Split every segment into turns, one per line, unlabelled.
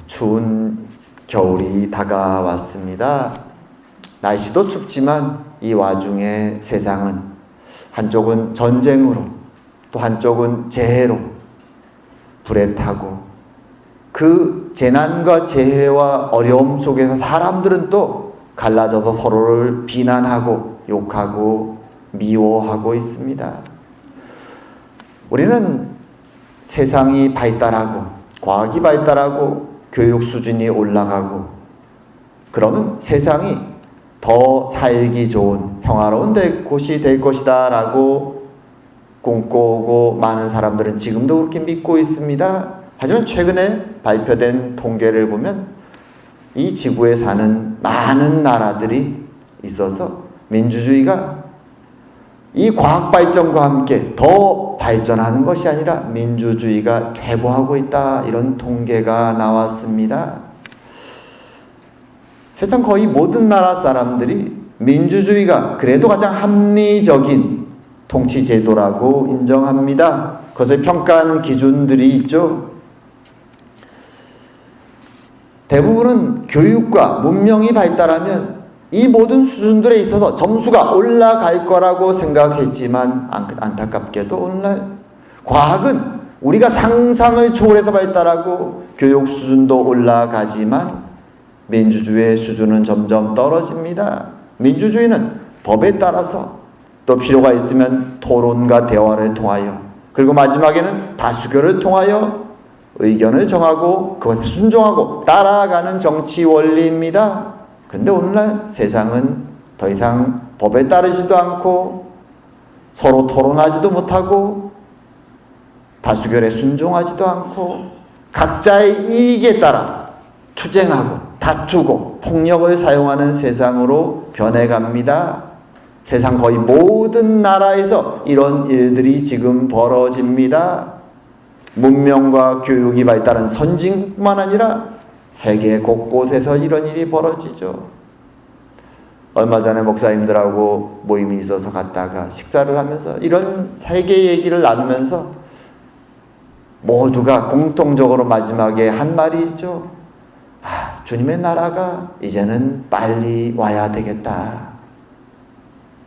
추운 겨울이 다가왔습니다. 날씨도 춥지만 이 와중에 세상은 한쪽은 전쟁으로 또 한쪽은 재해로 불에 타고 그 재난과 재해와 어려움 속에서 사람들은 또 갈라져서 서로를 비난하고 욕하고 미워하고 있습니다. 우리는 세상이 발달하고 과학이 발달하고 교육 수준이 올라가고 그러면 세상이 더 살기 좋은 평화로운 곳이 될 것이다 라고 꿈꾸고 많은 사람들은 지금도 그렇게 믿고 있습니다. 하지만 최근에 발표된 통계를 보면 이 지구에 사는 많은 나라들이 있어서 민주주의가 이 과학 발전과 함께 더 발전하는 것이 아니라 민주주의가 퇴보하고 있다, 이런 통계가 나왔습니다. 세상 거의 모든 나라 사람들이 민주주의가 그래도 가장 합리적인 통치 제도라고 인정합니다. 그것을 평가하는 기준들이 있죠. 대부분은 교육과 문명이 발달하면 이 모든 수준들에 있어서 점수가 올라갈 거라고 생각했지만 안타깝게도 오늘날 과학은 우리가 상상을 초월해서 발달하고 교육 수준도 올라가지만 민주주의의 수준은 점점 떨어집니다. 민주주의는 법에 따라서 또 필요가 있으면 토론과 대화를 통하여 그리고 마지막에는 다수결을 통하여 의견을 정하고 그것에 순종하고 따라가는 정치 원리입니다. 근데 오늘날 세상은 더 이상 법에 따르지도 않고 서로 토론하지도 못하고 다수결에 순종하지도 않고 각자의 이익에 따라 투쟁하고 다투고 폭력을 사용하는 세상으로 변해갑니다. 세상 거의 모든 나라에서 이런 일들이 지금 벌어집니다. 문명과 교육이 발달한 선진국뿐만 아니라 세계 곳곳에서 이런 일이 벌어지죠. 얼마 전에 목사님들하고 모임이 있어서 갔다가 식사를 하면서 이런 세계 얘기를 나누면서 모두가 공통적으로 마지막에 한 말이 있죠. 주님의 나라가 이제는 빨리 와야 되겠다.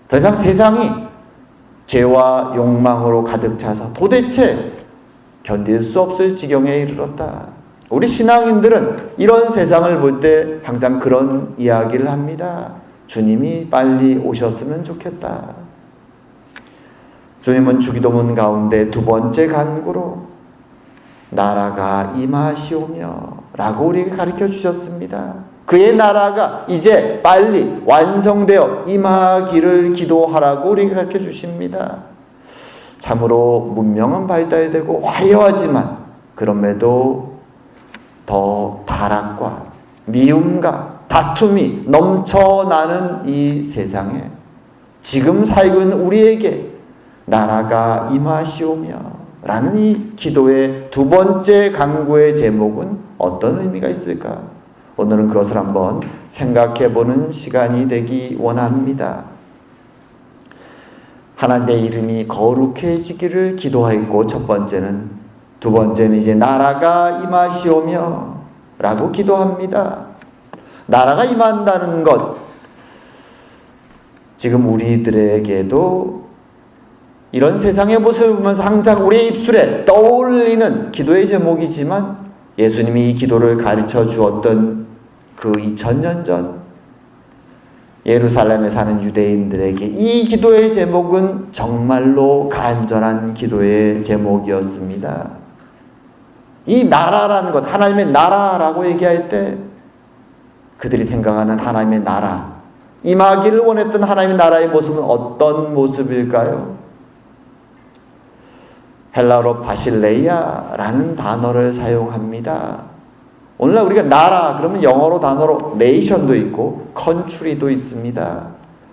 더 이상 세상이 죄와 욕망으로 가득 차서 도대체 견딜 수 없을 지경에 이르렀다. 우리 신앙인들은 이런 세상을 볼 때 항상 그런 이야기를 합니다. 주님이 빨리 오셨으면 좋겠다. 주님은 주기도문 가운데 두 번째 간구로 나라가 임하시오며 라고 우리에게 가르쳐 주셨습니다. 그의 나라가 이제 빨리 완성되어 임하기를 기도하라고 우리에게 가르쳐 주십니다. 참으로 문명은 발달되고 화려하지만 그럼에도 더 타락과 미움과 다툼이 넘쳐나는 이 세상에 지금 살고 있는 우리에게 나라가 임하시오며 라는 이 기도의 두 번째 간구의 제목은 어떤 의미가 있을까? 오늘은 그것을 한번 생각해 보는 시간이 되기 원합니다. 하나님의 이름이 거룩해지기를 기도하였고 첫 번째는, 두 번째는 이제 나라가 임하시오며 라고 기도합니다. 나라가 임한다는 것, 지금 우리들에게도 이런 세상의 모습을 보면서 항상 우리의 입술에 떠올리는 기도의 제목이지만 예수님이 이 기도를 가르쳐 주었던 그 2000년 전 예루살렘에 사는 유대인들에게 이 기도의 제목은 정말로 간절한 기도의 제목이었습니다. 이 나라라는 것, 하나님의 나라라고 얘기할 때 그들이 생각하는 하나님의 나라, 임하기를 원했던 하나님의 나라의 모습은 어떤 모습일까요? 헬라어로 바실레이아라는 단어를 사용합니다. 오늘날 우리가 나라 그러면 영어로 단어로 네이션도 있고 컨트리도 있습니다.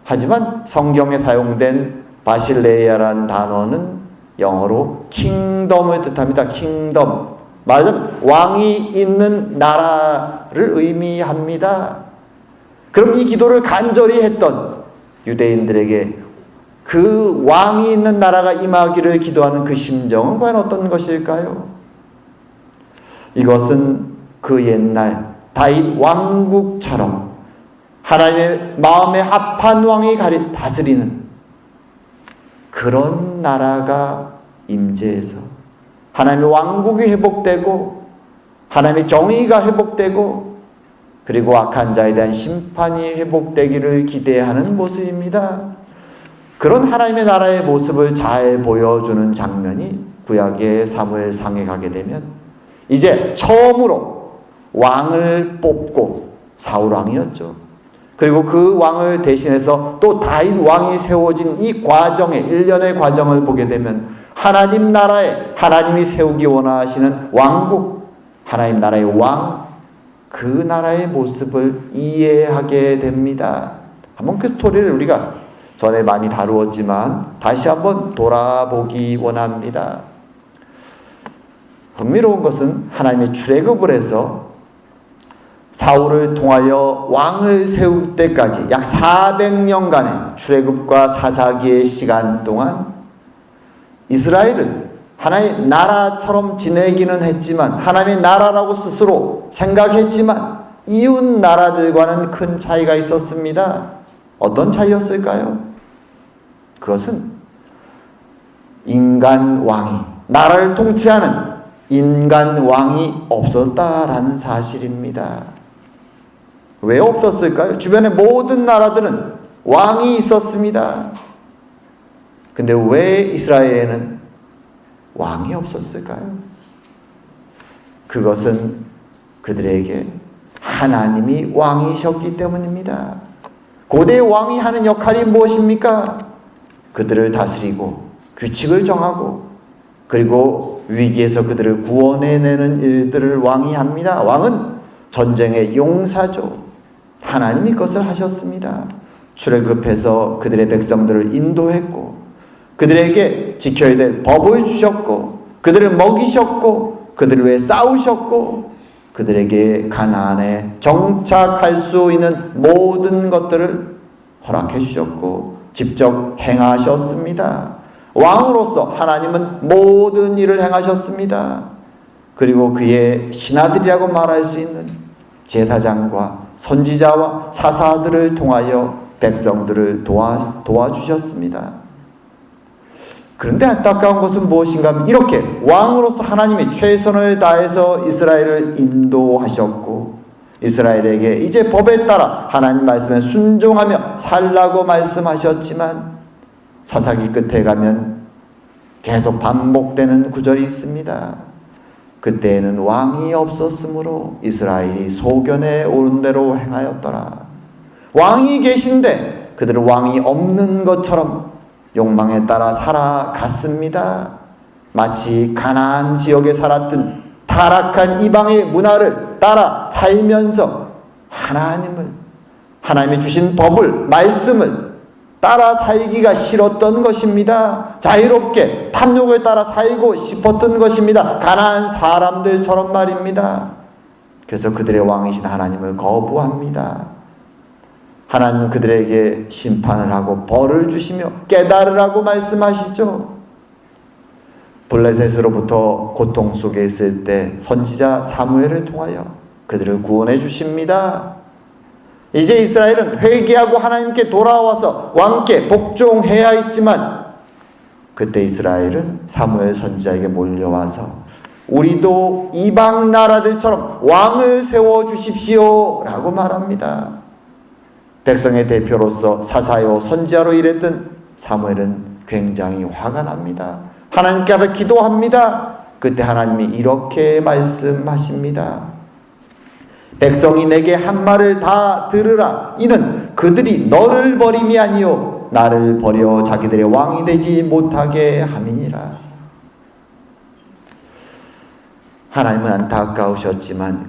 하지만 성경에 사용된 바실레이아라는 단어는 영어로 킹덤을 뜻합니다. 킹덤. 말하자면 왕이 있는 나라를 의미합니다. 그럼 이 기도를 간절히 했던 유대인들에게 그 왕이 있는 나라가 임하기를 기도하는 그 심정은 과연 어떤 것일까요? 이것은 그 옛날 다윗 왕국처럼 하나님의 마음에 합한 왕이 다스리는 그런 나라가 임재해서 하나님의 왕국이 회복되고 하나님의 정의가 회복되고 그리고 악한 자에 대한 심판이 회복되기를 기대하는 모습입니다. 그런 하나님의 나라의 모습을 잘 보여주는 장면이 구약의 사무엘상에 가게 되면 이제 처음으로 왕을 뽑고 사울 왕이었죠. 그리고 그 왕을 대신해서 또 다윗 왕이 세워진 이 과정의 일련의 과정을 보게 되면 하나님 나라에 하나님이 세우기 원하시는 왕국, 하나님 나라의 왕, 그 나라의 모습을 이해하게 됩니다. 한번 그 스토리를 우리가 전에 많이 다루었지만 다시 한번 돌아보기 원합니다. 흥미로운 것은 하나님의 출애굽을 해서 사울을 통하여 왕을 세울 때까지 약 400년간의 출애굽과 사사기의 시간 동안 이스라엘은 하나님의 나라처럼 지내기는 했지만 하나님의 나라라고 스스로 생각했지만 이웃 나라들과는 큰 차이가 있었습니다. 어떤 차이였을까요? 그것은 인간 왕이, 나라를 통치하는 인간 왕이 없었다라는 사실입니다. 왜 없었을까요? 주변의 모든 나라들은 왕이 있었습니다. 근데 왜 이스라엘에는 왕이 없었을까요? 그것은 그들에게 하나님이 왕이셨기 때문입니다. 고대 왕이 하는 역할이 무엇입니까? 그들을 다스리고 규칙을 정하고 그리고 위기에서 그들을 구원해내는 일들을 왕이 합니다. 왕은 전쟁의 용사죠. 하나님이 그것을 하셨습니다. 출애굽해서 그들의 백성들을 인도했고 그들에게 지켜야 될 법을 주셨고 그들을 먹이셨고 그들을 위해 싸우셨고 그들에게 가나안에 정착할 수 있는 모든 것들을 허락해 주셨고 직접 행하셨습니다. 왕으로서 하나님은 모든 일을 행하셨습니다. 그리고 그의 신하들이라고 말할 수 있는 제사장과 선지자와 사사들을 통하여 백성들을 도와주셨습니다. 그런데 안타까운 것은 무엇인가 하면 이렇게 왕으로서 하나님이 최선을 다해서 이스라엘을 인도하셨고 이스라엘에게 이제 법에 따라 하나님 말씀에 순종하며 살라고 말씀하셨지만 사사기 끝에 가면 계속 반복되는 구절이 있습니다. 그때에는 왕이 없었으므로 이스라엘이 소견에 오른 대로 행하였더라. 왕이 계신데 그들은 왕이 없는 것처럼 욕망에 따라 살아갔습니다. 마치 가나안 지역에 살았던 타락한 이방의 문화를 따라 살면서 하나님이 주신 법을, 말씀을 따라 살기가 싫었던 것입니다. 자유롭게 탐욕을 따라 살고 싶었던 것입니다. 가나안 사람들처럼 말입니다. 그래서 그들의 왕이신 하나님을 거부합니다. 하나님은 그들에게 심판을 하고 벌을 주시며 깨달으라고 말씀하시죠. 블레셋으로부터 고통 속에 있을 때 선지자 사무엘을 통하여 그들을 구원해 주십니다. 이제 이스라엘은 회개하고 하나님께 돌아와서 왕께 복종해야 했지만 그때 이스라엘은 사무엘 선지자에게 몰려와서 우리도 이방 나라들처럼 왕을 세워주십시오 라고 말합니다. 백성의 대표로서 사사요 선지자로 일했던 사무엘은 굉장히 화가 납니다. 하나님께 앞에 기도합니다. 그때 하나님이 이렇게 말씀하십니다. 백성이 내게 한 말을 다 들으라. 이는 그들이 너를 버림이 아니요 나를 버려 자기들의 왕이 되지 못하게 함이니라. 하나님은 안타까우셨지만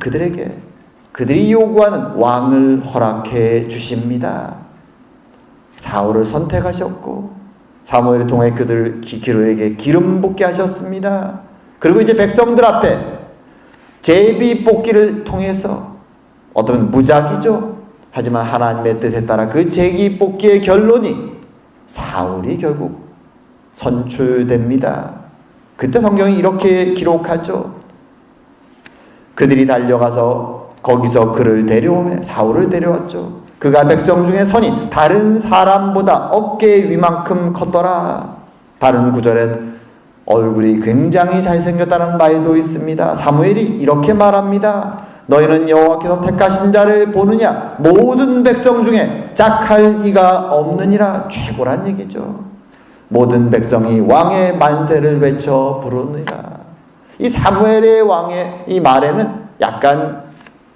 그들이 요구하는 왕을 허락해 주십니다. 사울을 선택하셨고 사무엘을 통해 그에게 기름 붓게 하셨습니다. 그리고 이제 백성들 앞에 제비 뽑기를 통해서 어떤 무작위죠. 하지만 하나님의 뜻에 따라 그 제비 뽑기의 결론이 사울이 결국 선출됩니다. 그때 성경이 이렇게 기록하죠. 그들이 달려가서 거기서 그를 데려오매 사울을 데려왔죠. 그가 백성 중에 선이 다른 사람보다 어깨 위만큼 컸더라. 다른 구절엔 얼굴이 굉장히 잘생겼다는 말도 있습니다. 사무엘이 이렇게 말합니다. 너희는 여호와께서 택하신 자를 보느냐? 모든 백성 중에 짝할 이가 없느니라. 최고란 얘기죠. 모든 백성이 왕의 만세를 외쳐 부르느니라. 이 사무엘의 왕의 이 말에는 약간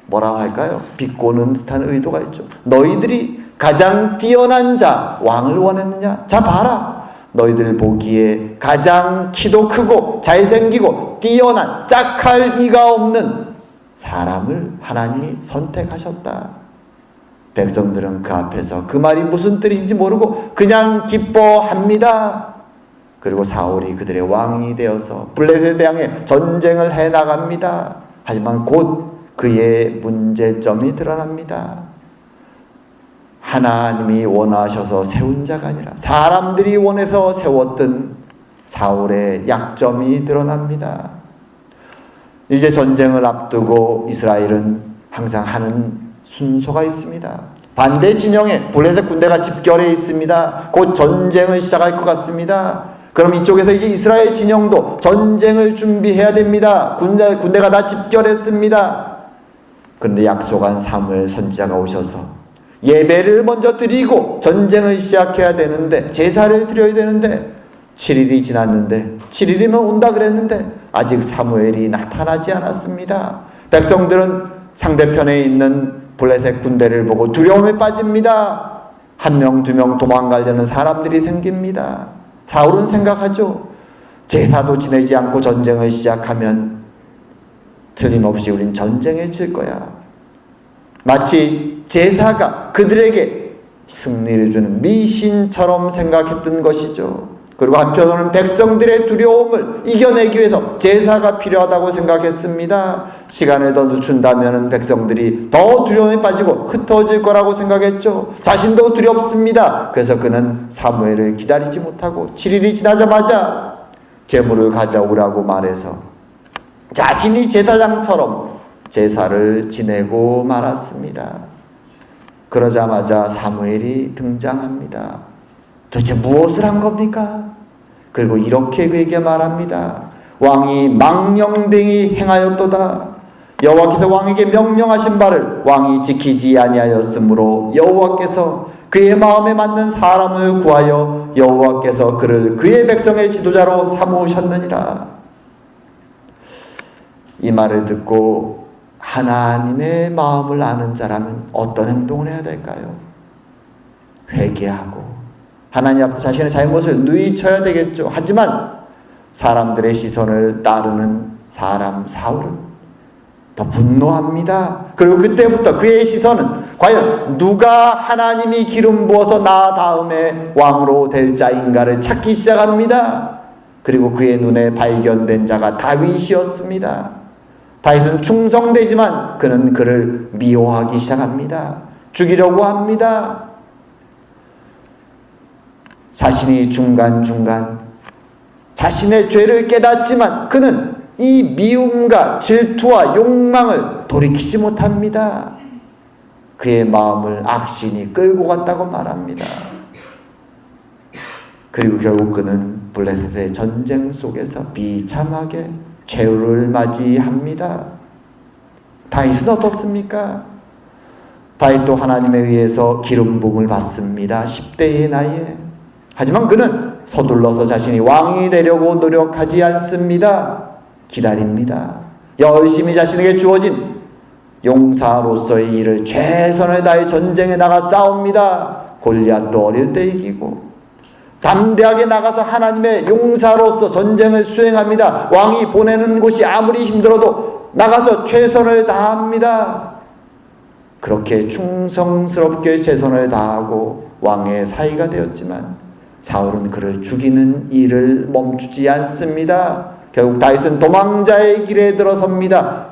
뭐라고 할까요? 비꼬는 듯한 의도가 있죠. 너희들이 가장 뛰어난 자 왕을 원했느냐? 자 봐라. 너희들 보기에 가장 키도 크고 잘생기고 뛰어난 짝할 이가 없는 사람을 하나님이 선택하셨다. 백성들은 그 앞에서 그 말이 무슨 뜻인지 모르고 그냥 기뻐합니다. 그리고 사울이 그들의 왕이 되어서 블레셋에 향해 전쟁을 해나갑니다. 하지만 곧 그의 문제점이 드러납니다. 하나님이 원하셔서 세운 자가 아니라 사람들이 원해서 세웠던 사울의 약점이 드러납니다. 이제 전쟁을 앞두고 이스라엘은 항상 하는 순서가 있습니다. 반대 진영에 블레셋 군대가 집결해 있습니다. 곧 전쟁을 시작할 것 같습니다. 그럼 이쪽에서 이제 이스라엘 진영도 전쟁을 준비해야 됩니다. 군대가 다 집결했습니다. 그런데 약속한 사무엘 선지자가 오셔서 예배를 먼저 드리고 전쟁을 시작해야 되는데, 제사를 드려야 되는데 7일이 지났는데, 7일이면 온다 그랬는데 아직 사무엘이 나타나지 않았습니다. 백성들은 상대편에 있는 블레셋 군대를 보고 두려움에 빠집니다. 한 명, 두 명 도망가려는 사람들이 생깁니다. 사울은 생각하죠. 제사도 지내지 않고 전쟁을 시작하면 틀림없이 우린 전쟁에 질 거야. 마치 제사가 그들에게 승리를 주는 미신처럼 생각했던 것이죠. 그리고 한편으로는 백성들의 두려움을 이겨내기 위해서 제사가 필요하다고 생각했습니다. 시간을 더 늦춘다면 백성들이 더 두려움에 빠지고 흩어질 거라고 생각했죠. 자신도 두렵습니다. 그래서 그는 사무엘을 기다리지 못하고 7일이 지나자마자 제물을 가져오라고 말해서 자신이 제사장처럼 제사를 지내고 말았습니다. 그러자마자 사무엘이 등장합니다. 도대체 무엇을 한 겁니까? 그리고 이렇게 그에게 말합니다. 왕이 망령되이 행하였도다. 여호와께서 왕에게 명령하신 바를 왕이 지키지 아니하였으므로 여호와께서 그의 마음에 맞는 사람을 구하여 여호와께서 그를 그의 백성의 지도자로 삼으셨느니라. 이 말을 듣고 하나님의 마음을 아는 자라면 어떤 행동을 해야 될까요? 회개하고 하나님 앞에 자신의 잘못을 누이쳐야 되겠죠. 하지만 사람들의 시선을 따르는 사람 사울은 더 분노합니다. 그리고 그때부터 그의 시선은 과연 누가 하나님이 기름 부어서 나 다음에 왕으로 될 자인가를 찾기 시작합니다. 그리고 그의 눈에 발견된 자가 다윗이었습니다. 다윗은 충성되지만 그는 그를 미워하기 시작합니다. 죽이려고 합니다. 자신이 중간중간 자신의 죄를 깨닫지만 그는 이 미움과 질투와 욕망을 돌이키지 못합니다. 그의 마음을 악신이 끌고 갔다고 말합니다. 그리고 결국 그는 블레셋의 전쟁 속에서 비참하게 최후를 맞이합니다. 다윗은 어떻습니까? 다윗도 하나님에 의해서 기름 부음을 받습니다. 10대의 나이에. 하지만 그는 서둘러서 자신이 왕이 되려고 노력하지 않습니다. 기다립니다. 열심히 자신에게 주어진 용사로서의 일을 최선을 다해 전쟁에 나가 싸웁니다. 골리앗도 어릴 때 이기고 담대하게 나가서 하나님의 용사로서 전쟁을 수행합니다. 왕이 보내는 곳이 아무리 힘들어도 나가서 최선을 다합니다. 그렇게 충성스럽게 최선을 다하고 왕의 사위가 되었지만 사울은 그를 죽이는 일을 멈추지 않습니다. 결국 다윗은 도망자의 길에 들어섭니다.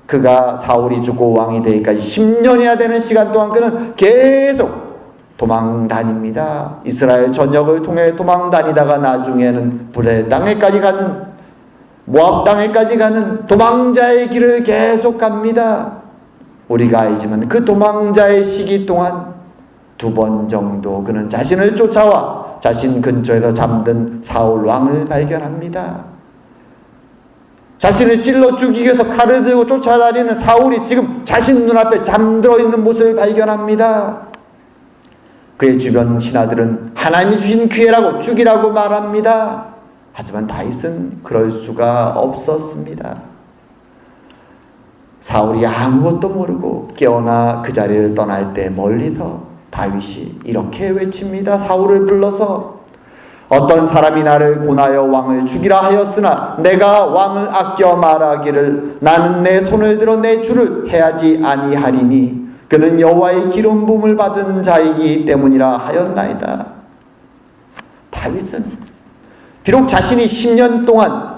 그가 사울이 죽고 왕이 되기까지 10년이나 되는 시간 동안 그는 계속 도망 다닙니다. 이스라엘 전역을 통해 도망 다니다가 나중에는 블레셋 땅에까지 가는 모압 땅에까지 가는 도망자의 길을 계속 갑니다. 우리가 알지만 그 도망자의 시기 동안 2번 정도 그는 자신을 쫓아와 자신 근처에서 잠든 사울 왕을 발견합니다. 자신을 찔러 죽이기 위해서 칼을 들고 쫓아다니는 사울이 지금 자신 눈앞에 잠들어 있는 모습을 발견합니다. 그의 주변 신하들은 하나님이 주신 기회라고 죽이라고 말합니다. 하지만 다윗은 그럴 수가 없었습니다. 사울이 아무것도 모르고 깨어나 그 자리를 떠날 때 멀리서 다윗이 이렇게 외칩니다. 사울을 불러서 어떤 사람이 나를 고나여 왕을 죽이라 하였으나 내가 왕을 아껴 말하기를 나는 내 손을 들어 내 주를 해하지 아니하리니 그는 여호와의 기름 부음을 받은 자이기 때문이라 하였나이다. 다윗은 비록 자신이 10년 동안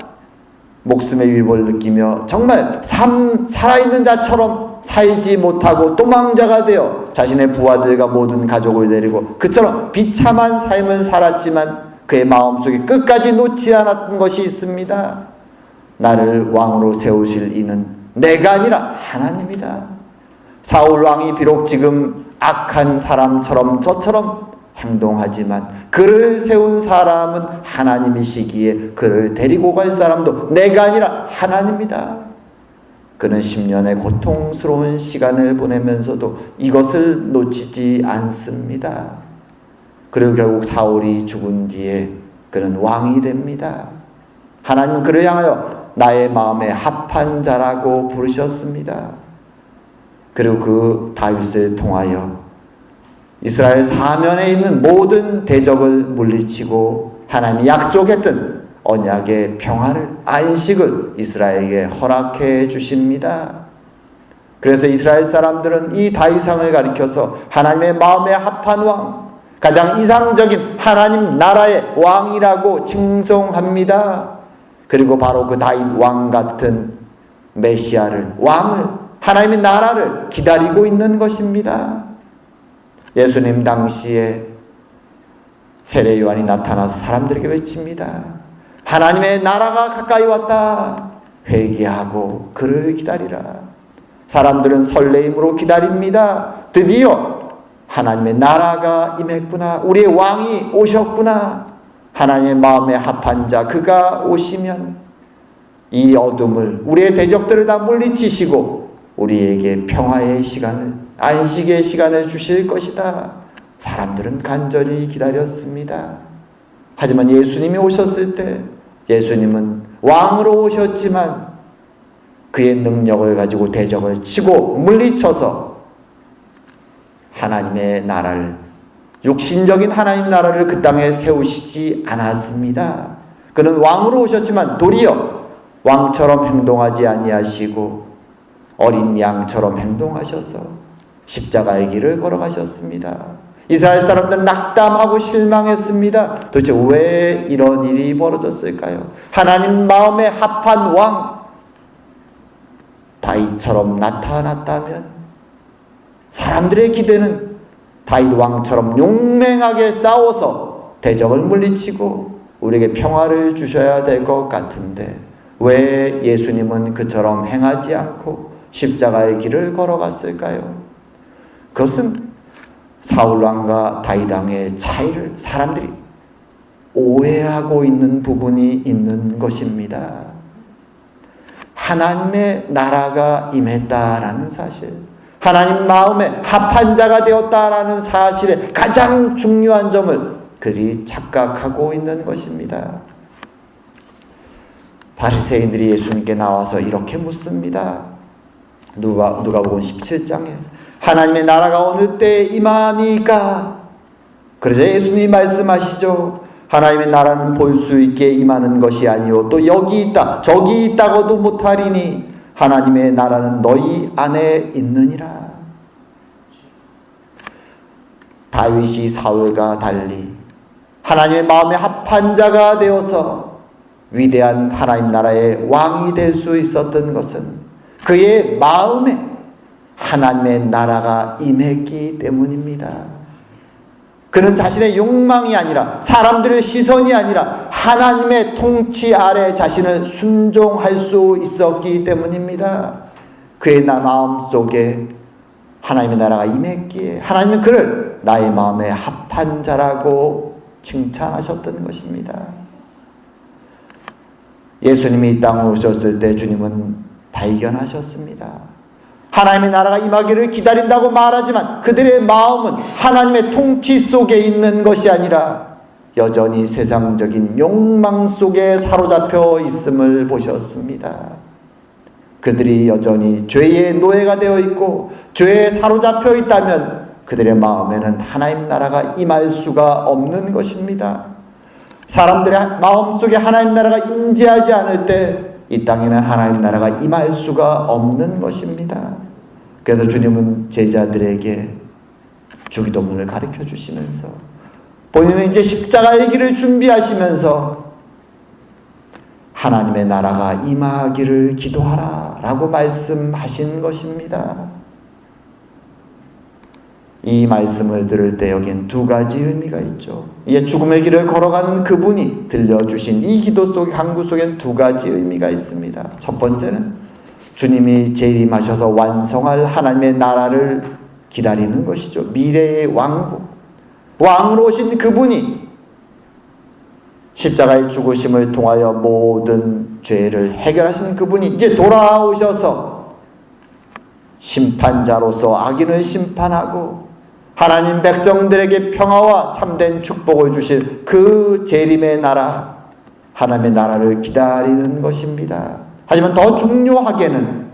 목숨의 위협을 느끼며 정말 살아있는 자처럼 살지 못하고 도망자가 되어 자신의 부하들과 모든 가족을 데리고 그처럼 비참한 삶을 살았지만 그의 마음속에 끝까지 놓지 않았던 것이 있습니다. 나를 왕으로 세우실 이는 내가 아니라 하나님이다. 사울 왕이 비록 지금 악한 사람처럼 저처럼 행동하지만 그를 세운 사람은 하나님이시기에 그를 데리고 갈 사람도 내가 아니라 하나님이다. 그는 10년의 고통스러운 시간을 보내면서도 이것을 놓치지 않습니다. 그리고 결국 사울이 죽은 뒤에 그는 왕이 됩니다. 하나님은 그를 향하여 나의 마음에 합한 자라고 부르셨습니다. 그리고 그 다윗을 통하여 이스라엘 사면에 있는 모든 대적을 물리치고 하나님이 약속했던 언약의 평화를, 안식을 이스라엘에게 허락해 주십니다. 그래서 이스라엘 사람들은 이 다윗왕을 가리켜서 하나님의 마음에 합한 왕, 가장 이상적인 하나님 나라의 왕이라고 칭송합니다. 그리고 바로 그 다윗 왕 같은 메시아를, 왕을, 하나님의 나라를 기다리고 있는 것입니다. 예수님 당시에 세례 요한이 나타나서 사람들에게 외칩니다. 하나님의 나라가 가까이 왔다. 회개하고 그를 기다리라. 사람들은 설레임으로 기다립니다. 드디어 하나님의 나라가 임했구나. 우리의 왕이 오셨구나. 하나님의 마음에 합한 자 그가 오시면 이 어둠을, 우리의 대적들을 다 물리치시고 우리에게 평화의 시간을, 안식의 시간을 주실 것이다. 사람들은 간절히 기다렸습니다. 하지만 예수님이 오셨을 때 예수님은 왕으로 오셨지만 그의 능력을 가지고 대적을 치고 물리쳐서 하나님의 나라를, 육신적인 하나님 나라를 그 땅에 세우시지 않았습니다. 그는 왕으로 오셨지만 도리어 왕처럼 행동하지 아니하시고 어린 양처럼 행동하셔서 십자가의 길을 걸어가셨습니다. 이스라엘 사람들은 낙담하고 실망했습니다. 도대체 왜 이런 일이 벌어졌을까요? 하나님 마음에 합한 왕 다윗처럼 나타났다면 사람들의 기대는 다윗 왕처럼 용맹하게 싸워서 대적을 물리치고 우리에게 평화를 주셔야 될 것 같은데 왜 예수님은 그처럼 행하지 않고 십자가의 길을 걸어갔을까요? 그것은 사울왕과 다윗왕의 차이를 사람들이 오해하고 있는 부분이 있는 것입니다. 하나님의 나라가 임했다라는 사실, 하나님 마음에 합한 자가 되었다라는 사실의 가장 중요한 점을 그리 착각하고 있는 것입니다. 바리새인들이 예수님께 나와서 이렇게 묻습니다. 누가복음 17장에 하나님의 나라가 어느 때에 임하니까? 그러자 예수님이 말씀하시죠. 하나님의 나라는 볼 수 있게 임하는 것이 아니요 또 여기 있다 저기 있다고도 못하리니 하나님의 나라는 너희 안에 있느니라. 다윗이 사울과 달리 하나님의 마음에 합한 자가 되어서 위대한 하나님 나라의 왕이 될 수 있었던 것은 그의 마음에 하나님의 나라가 임했기 때문입니다. 그는 자신의 욕망이 아니라 사람들의 시선이 아니라 하나님의 통치 아래 자신을 순종할 수 있었기 때문입니다. 그의 마음속에 하나님의 나라가 임했기에 하나님은 그를 나의 마음에 합한 자라고 칭찬하셨던 것입니다. 예수님이 이 땅에 오셨을 때 주님은 발견하셨습니다. 하나님의 나라가 임하기를 기다린다고 말하지만 그들의 마음은 하나님의 통치 속에 있는 것이 아니라 여전히 세상적인 욕망 속에 사로잡혀 있음을 보셨습니다. 그들이 여전히 죄의 노예가 되어 있고 죄에 사로잡혀 있다면 그들의 마음에는 하나님 나라가 임할 수가 없는 것입니다. 사람들의 마음속에 하나님 나라가 임재하지 않을 때 이 땅에는 하나님 나라가 임할 수가 없는 것입니다. 그래서 주님은 제자들에게 주기도문을 가르쳐 주시면서 본인은 이제 십자가의 길을 준비하시면서 하나님의 나라가 임하기를 기도하라 라고 말씀하신 것입니다. 이 말씀을 들을 때 여기엔 두 가지 의미가 있죠. 이제 죽음의 길을 걸어가는 그분이 들려주신 이 기도 속 항구 속엔 두 가지 의미가 있습니다. 첫 번째는 주님이 재림하셔서 완성할 하나님의 나라를 기다리는 것이죠. 미래의 왕국, 왕으로 오신 그분이 십자가의 죽으심을 통하여 모든 죄를 해결하신 그분이 이제 돌아오셔서 심판자로서 악인을 심판하고 하나님 백성들에게 평화와 참된 축복을 주실 그 재림의 나라, 하나님의 나라를 기다리는 것입니다. 하지만 더 중요하게는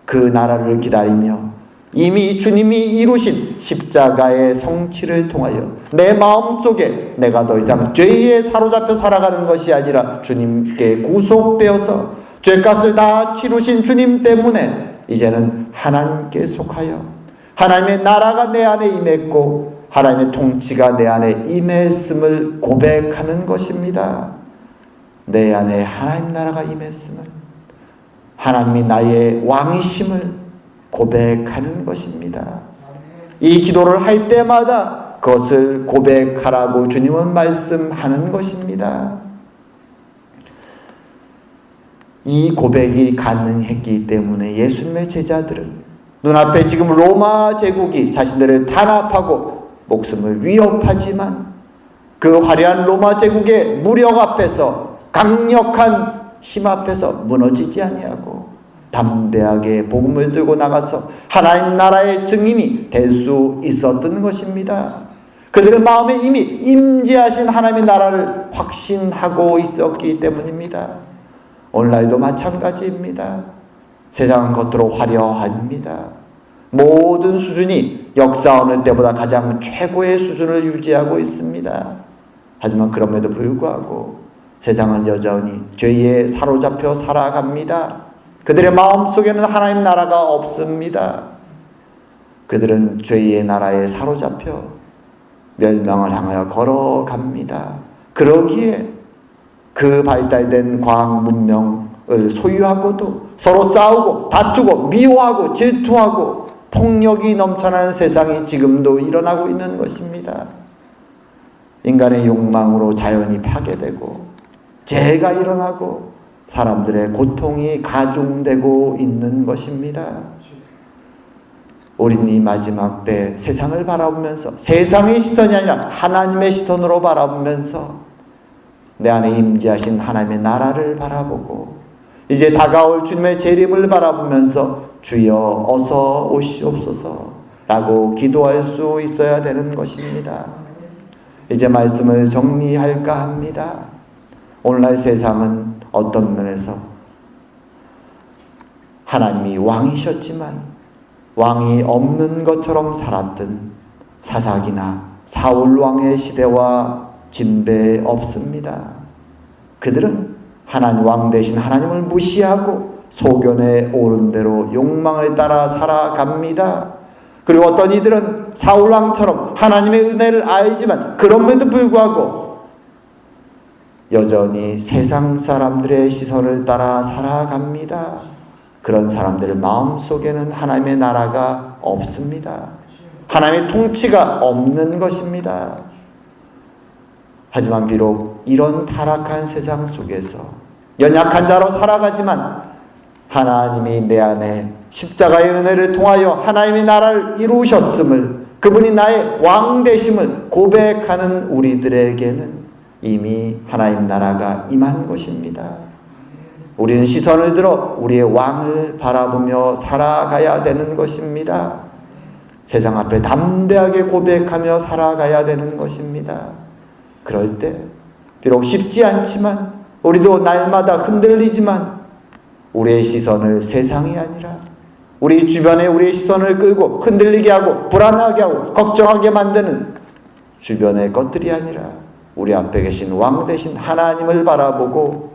그 나라를 기다리며 이미 주님이 이루신 십자가의 성취를 통하여 내 마음속에 내가 더 이상 죄에 사로잡혀 살아가는 것이 아니라 주님께 구속되어서 죄값을 다 치루신 주님 때문에 이제는 하나님께 속하여 하나님의 나라가 내 안에 임했고 하나님의 통치가 내 안에 임했음을 고백하는 것입니다. 내 안에 하나님 나라가 임했음을, 하나님이 나의 왕이심을 고백하는 것입니다. 이 기도를 할 때마다 그것을 고백하라고 주님은 말씀하는 것입니다. 이 고백이 가능했기 때문에 예수님의 제자들은 눈앞에 지금 로마 제국이 자신들을 탄압하고 목숨을 위협하지만 그 화려한 로마 제국의 무력 앞에서, 강력한 힘 앞에서 무너지지 아니하고 담대하게 복음을 들고 나가서 하나님 나라의 증인이 될 수 있었던 것입니다. 그들의 마음에 이미 임재하신 하나님의 나라를 확신하고 있었기 때문입니다. 오늘날도 마찬가지입니다. 세상은 겉으로 화려합니다. 모든 수준이 역사 어느 때보다 가장 최고의 수준을 유지하고 있습니다. 하지만 그럼에도 불구하고 세상은 여전히 죄에 사로잡혀 살아갑니다. 그들의 마음속에는 하나님 나라가 없습니다. 그들은 죄의 나라에 사로잡혀 멸망을 향하여 걸어갑니다. 그러기에 그 발달된 과학 문명을 소유하고도 서로 싸우고 다투고 미워하고 질투하고 폭력이 넘쳐나는 세상이 지금도 일어나고 있는 것입니다. 인간의 욕망으로 자연이 파괴되고 재해가 일어나고 사람들의 고통이 가중되고 있는 것입니다. 우리는 이 마지막 때 세상을 바라보면서 세상의 시선이 아니라 하나님의 시선으로 바라보면서 내 안에 임재하신 하나님의 나라를 바라보고 이제 다가올 주님의 재림을 바라보면서 주여 어서 오시옵소서 라고 기도할 수 있어야 되는 것입니다. 이제 말씀을 정리할까 합니다. 오늘날 세상은 어떤 면에서 하나님이 왕이셨지만 왕이 없는 것처럼 살았던 사사기나 사울 왕의 시대와 진배 없습니다. 그들은 하나님 왕 대신 하나님을 무시하고 소견에 오른 대로 욕망을 따라 살아갑니다. 그리고 어떤 이들은 사울 왕처럼 하나님의 은혜를 알지만 그럼에도 불구하고 여전히 세상 사람들의 시선을 따라 살아갑니다. 그런 사람들 마음속에는 하나님의 나라가 없습니다. 하나님의 통치가 없는 것입니다. 하지만 비록 이런 타락한 세상 속에서 연약한 자로 살아가지만 하나님이 내 안에 십자가의 은혜를 통하여 하나님의 나라를 이루셨음을, 그분이 나의 왕 되심을 고백하는 우리들에게는 이미 하나님 나라가 임한 것입니다. 우리는 시선을 들어 우리의 왕을 바라보며 살아가야 되는 것입니다. 세상 앞에 담대하게 고백하며 살아가야 되는 것입니다. 그럴 때 비록 쉽지 않지만, 우리도 날마다 흔들리지만, 우리의 시선을 세상이 아니라 우리 주변에 우리의 시선을 끌고 흔들리게 하고 불안하게 하고 걱정하게 만드는 주변의 것들이 아니라 우리 앞에 계신 왕 되신 하나님을 바라보고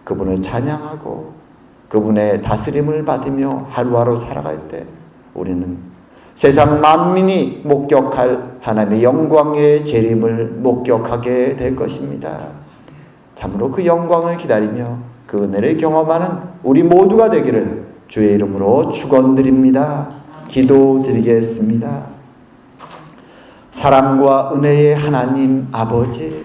그분을 찬양하고 그분의 다스림을 받으며 하루하루 살아갈 때 우리는 세상 만민이 목격할 하나님의 영광의 재림을 목격하게 될 것입니다. 참으로 그 영광을 기다리며 그 은혜를 경험하는 우리 모두가 되기를 주의 이름으로 축원드립니다. 기도드리겠습니다. 사랑과 은혜의 하나님 아버지,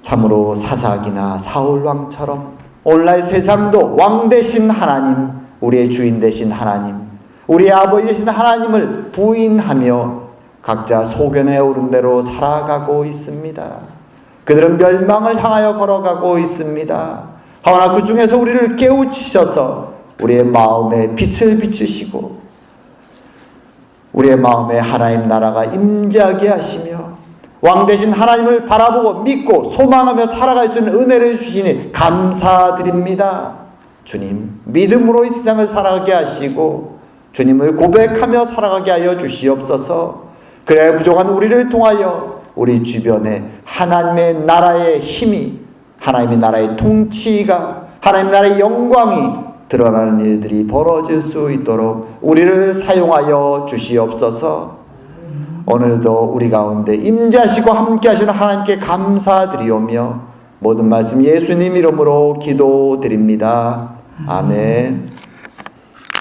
참으로 사삭이나 사울왕처럼 오늘날 세상도 왕 되신 하나님, 우리의 주인 되신 하나님, 우리의 아버지 되신 하나님을 부인하며 각자 소견에 오른 대로 살아가고 있습니다. 그들은 멸망을 향하여 걸어가고 있습니다. 하오나 그 중에서 우리를 깨우치셔서 우리의 마음에 빛을 비추시고 우리의 마음에 하나님 나라가 임재하게 하시며 왕 되신 하나님을 바라보고 믿고 소망하며 살아갈 수 있는 은혜를 주시니 감사드립니다. 주님, 믿음으로 이 세상을 살아가게 하시고 주님을 고백하며 살아가게 하여 주시옵소서. 그래야 부족한 우리를 통하여 우리 주변에 하나님의 나라의 힘이, 하나님의 나라의 통치가, 하나님의 나라의 영광이 드러나는 일들이 벌어질 수 있도록 우리를 사용하여 주시옵소서. 오늘도 우리 가운데 임재하시고 함께 하시는 하나님께 감사드리오며 모든 말씀 예수님 이름으로 기도드립니다. 아멘.